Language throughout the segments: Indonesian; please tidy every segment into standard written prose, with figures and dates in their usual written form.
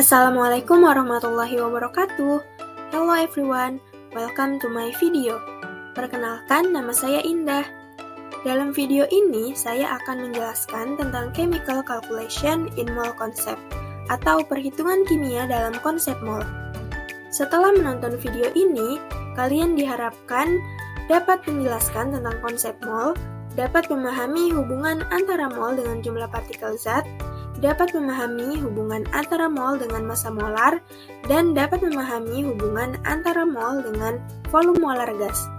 Assalamualaikum warahmatullahi wabarakatuh. Hello everyone, welcome to my video. Perkenalkan, nama saya Indah. Dalam video ini, saya akan menjelaskan tentang chemical calculation in mole concept, atau perhitungan kimia dalam konsep mol. Setelah menonton video ini, kalian diharapkan dapat menjelaskan tentang konsep mol, dapat memahami hubungan antara mol dengan jumlah partikel zat, dapat memahami hubungan antara mol dengan massa molar, dan dapat memahami hubungan antara mol dengan volume molar gas.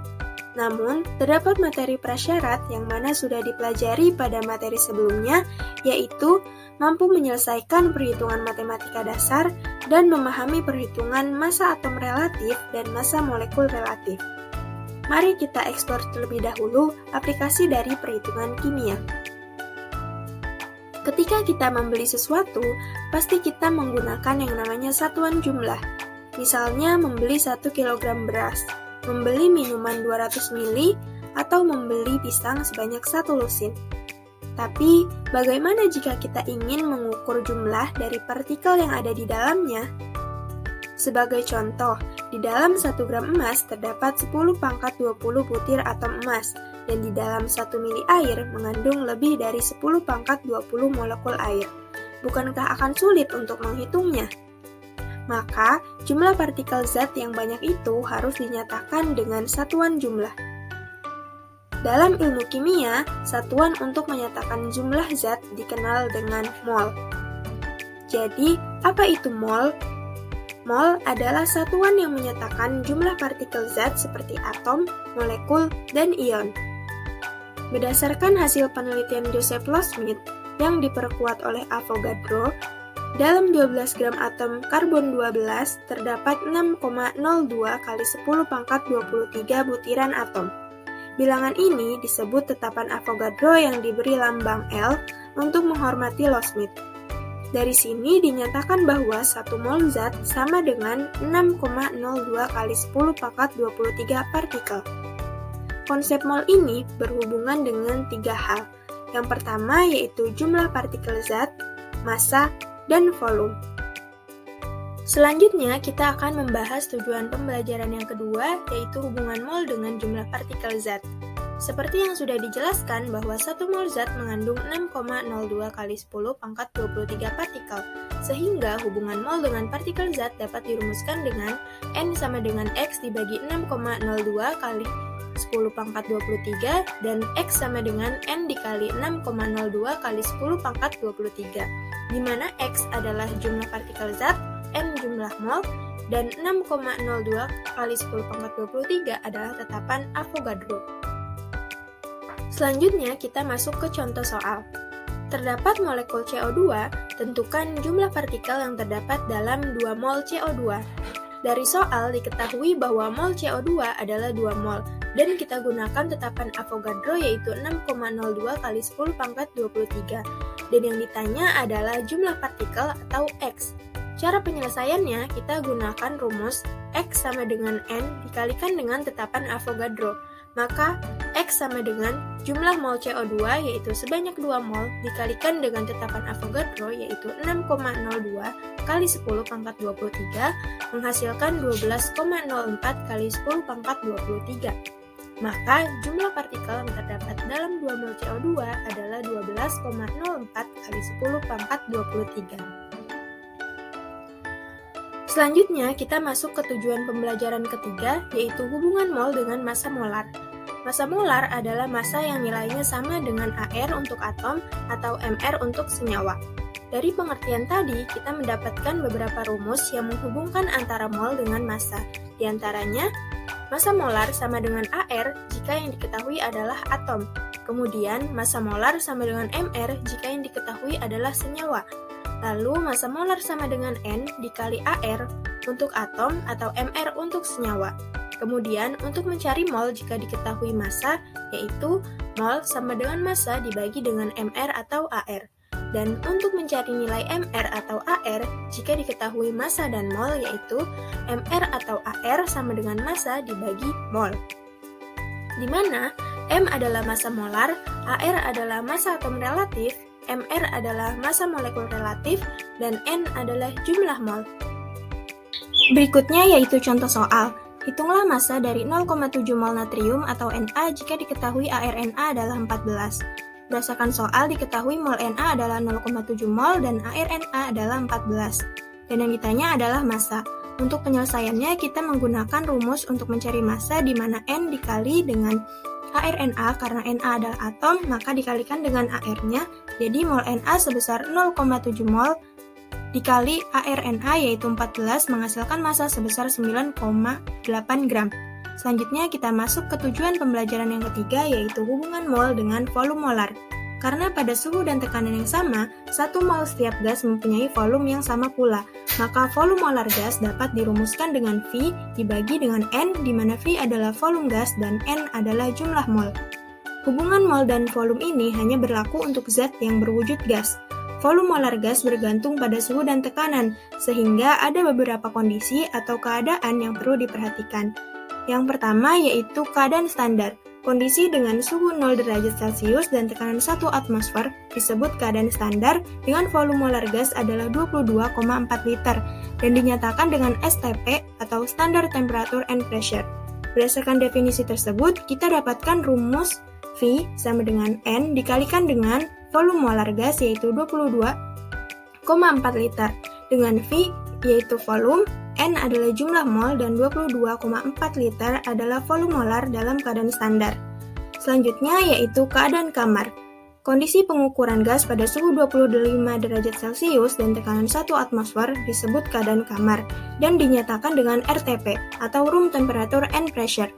Namun, terdapat materi prasyarat yang mana sudah dipelajari pada materi sebelumnya, yaitu mampu menyelesaikan perhitungan matematika dasar dan memahami perhitungan massa atom relatif dan massa molekul relatif. Mari kita eksplor terlebih dahulu aplikasi dari perhitungan kimia. Ketika kita membeli sesuatu, pasti kita menggunakan yang namanya satuan jumlah. Misalnya membeli 1 kg beras, membeli minuman 200 ml, atau membeli pisang sebanyak 1 lusin. Tapi, bagaimana jika kita ingin mengukur jumlah dari partikel yang ada di dalamnya? Sebagai contoh, di dalam 1 gram emas terdapat 10⁻20 butir atom emas, dan di dalam 1 mili air mengandung lebih dari 10⁻20 molekul air. Bukankah akan sulit untuk menghitungnya? Maka, jumlah partikel zat yang banyak itu harus dinyatakan dengan satuan jumlah. Dalam ilmu kimia, satuan untuk menyatakan jumlah zat dikenal dengan mol. Jadi, apa itu mol? Mol adalah satuan yang menyatakan jumlah partikel zat seperti atom, molekul, dan ion. Berdasarkan hasil penelitian Joseph Loschmidt yang diperkuat oleh Avogadro, dalam 12 gram atom karbon 12 terdapat 6,02 kali 10⁻23 butiran atom. Bilangan ini disebut tetapan Avogadro yang diberi lambang L untuk menghormati Loschmidt. Dari sini dinyatakan bahwa 1 mol zat sama dengan 6,02 kali 10⁻23 partikel. Konsep mol ini berhubungan dengan 3 hal. Yang pertama yaitu jumlah partikel zat, massa, dan volume. Selanjutnya kita akan membahas tujuan pembelajaran yang kedua, yaitu hubungan mol dengan jumlah partikel zat. Seperti yang sudah dijelaskan bahwa 1 mol zat mengandung 6,02 kali 10⁻23 partikel, sehingga hubungan mol dengan partikel zat dapat dirumuskan dengan N sama dengan X dibagi 6,02 kali 10⁻23 dan X sama dengan N dikali 6,02 kali 10⁻23, di mana X adalah jumlah partikel zat, N jumlah mol, dan 6,02 kali 10⁻23 adalah tetapan Avogadro. Selanjutnya kita masuk ke contoh soal. Terdapat molekul CO2, tentukan jumlah partikel yang terdapat dalam 2 mol CO2. Dari soal diketahui bahwa mol CO2 adalah 2 mol, dan kita gunakan tetapan Avogadro yaitu 6,02 kali 10⁻23, dan yang ditanya adalah jumlah partikel atau X. Cara penyelesaiannya, kita gunakan rumus X sama dengan N dikalikan dengan tetapan Avogadro. Maka, X sama dengan jumlah mol CO2 yaitu sebanyak 2 mol dikalikan dengan tetapan Avogadro yaitu 6,02 kali 10⁻23 menghasilkan 12,04 kali 10⁻23. Maka, jumlah partikel yang terdapat dalam 2 mol CO2 adalah 12,04 kali 10⁻23. Selanjutnya, kita masuk ke tujuan pembelajaran ketiga, yaitu hubungan mol dengan massa molar. Massa molar adalah massa yang nilainya sama dengan AR untuk atom atau MR untuk senyawa. Dari pengertian tadi, kita mendapatkan beberapa rumus yang menghubungkan antara mol dengan massa. Di antaranya, massa molar sama dengan AR jika yang diketahui adalah atom. Kemudian, massa molar sama dengan MR jika yang diketahui adalah senyawa. Lalu, massa molar sama dengan N dikali AR untuk atom atau MR untuk senyawa. Kemudian, untuk mencari mol jika diketahui massa, yaitu mol sama dengan massa dibagi dengan MR atau AR. Dan untuk mencari nilai MR atau AR, jika diketahui massa dan mol, yaitu MR atau AR sama dengan massa dibagi mol. Di mana M adalah massa molar, AR adalah massa atom relatif, Mr adalah massa molekul relatif, dan N adalah jumlah mol. Berikutnya yaitu contoh soal. Hitunglah massa dari 0,7 mol natrium atau Na jika diketahui ArNa adalah 14. Berdasarkan soal diketahui mol Na adalah 0,7 mol dan ArNa adalah 14. Dan yang ditanya adalah massa. Untuk penyelesaiannya kita menggunakan rumus untuk mencari massa di mana N dikali dengan ArNa karena Na adalah atom maka dikalikan dengan Ar-nya. Jadi mol Na sebesar 0,7 mol dikali ArNa yaitu 14 menghasilkan massa sebesar 9,8 gram. Selanjutnya kita masuk ke tujuan pembelajaran yang ketiga yaitu hubungan mol dengan volume molar. Karena pada suhu dan tekanan yang sama, 1 mol setiap gas mempunyai volume yang sama pula, maka volume molar gas dapat dirumuskan dengan V dibagi dengan N, di mana V adalah volume gas dan N adalah jumlah mol. Hubungan mol dan volume ini hanya berlaku untuk zat yang berwujud gas. Volume molar gas bergantung pada suhu dan tekanan, sehingga ada beberapa kondisi atau keadaan yang perlu diperhatikan. Yang pertama yaitu keadaan standar. Kondisi dengan suhu 0 derajat Celcius dan tekanan 1 atmosfer disebut keadaan standar dengan volume molar gas adalah 22,4 liter dan dinyatakan dengan STP atau Standard Temperature and Pressure. Berdasarkan definisi tersebut, kita dapatkan rumus V sama dengan N dikalikan dengan volume molar gas yaitu 22,4 liter. Dengan V yaitu volume, N adalah jumlah mol dan 22,4 liter adalah volume molar dalam keadaan standar. Selanjutnya yaitu keadaan kamar. Kondisi pengukuran gas pada suhu 25 derajat Celcius dan tekanan 1 atmosfer disebut keadaan kamar dan dinyatakan dengan RTP atau Room Temperature and Pressure.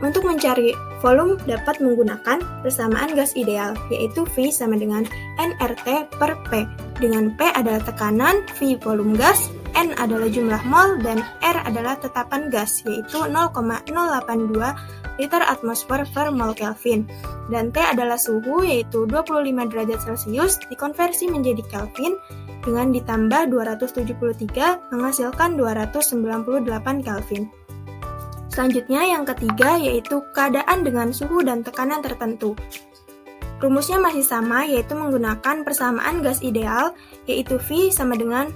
Untuk mencari volume dapat menggunakan persamaan gas ideal, yaitu V sama dengan nRT per P, dengan P adalah tekanan, V volume gas, N adalah jumlah mol, dan R adalah tetapan gas, yaitu 0,082 liter atmosfer per mol Kelvin. Dan T adalah suhu, yaitu 25 derajat Celcius, dikonversi menjadi Kelvin, dengan ditambah 273 menghasilkan 298 Kelvin. Selanjutnya yang ketiga yaitu keadaan dengan suhu dan tekanan tertentu. Rumusnya masih sama yaitu menggunakan persamaan gas ideal yaitu V sama dengan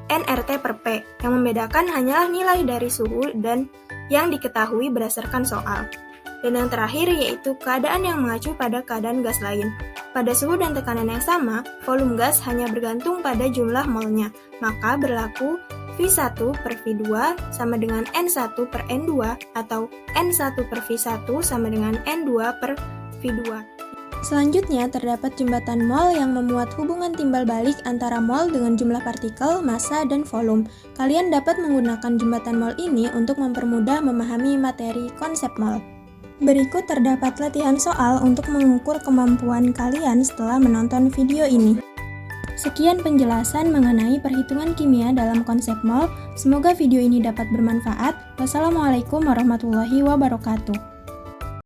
nRT per P. Yang membedakan hanyalah nilai dari suhu dan yang diketahui berdasarkan soal. Dan yang terakhir yaitu keadaan yang mengacu pada keadaan gas lain. Pada suhu dan tekanan yang sama, volume gas hanya bergantung pada jumlah molnya, maka berlaku V1 per V2 sama dengan N1 per N2 atau N1 per V1 sama dengan N2 per V2. Selanjutnya terdapat jembatan mol yang memuat hubungan timbal balik antara mol dengan jumlah partikel, massa, dan volume. Kalian dapat menggunakan jembatan mol ini untuk mempermudah memahami materi konsep mol. Berikut terdapat latihan soal untuk mengukur kemampuan kalian setelah menonton video ini. Sekian penjelasan mengenai perhitungan kimia dalam konsep mol. Semoga video ini dapat bermanfaat. Wassalamualaikum warahmatullahi wabarakatuh.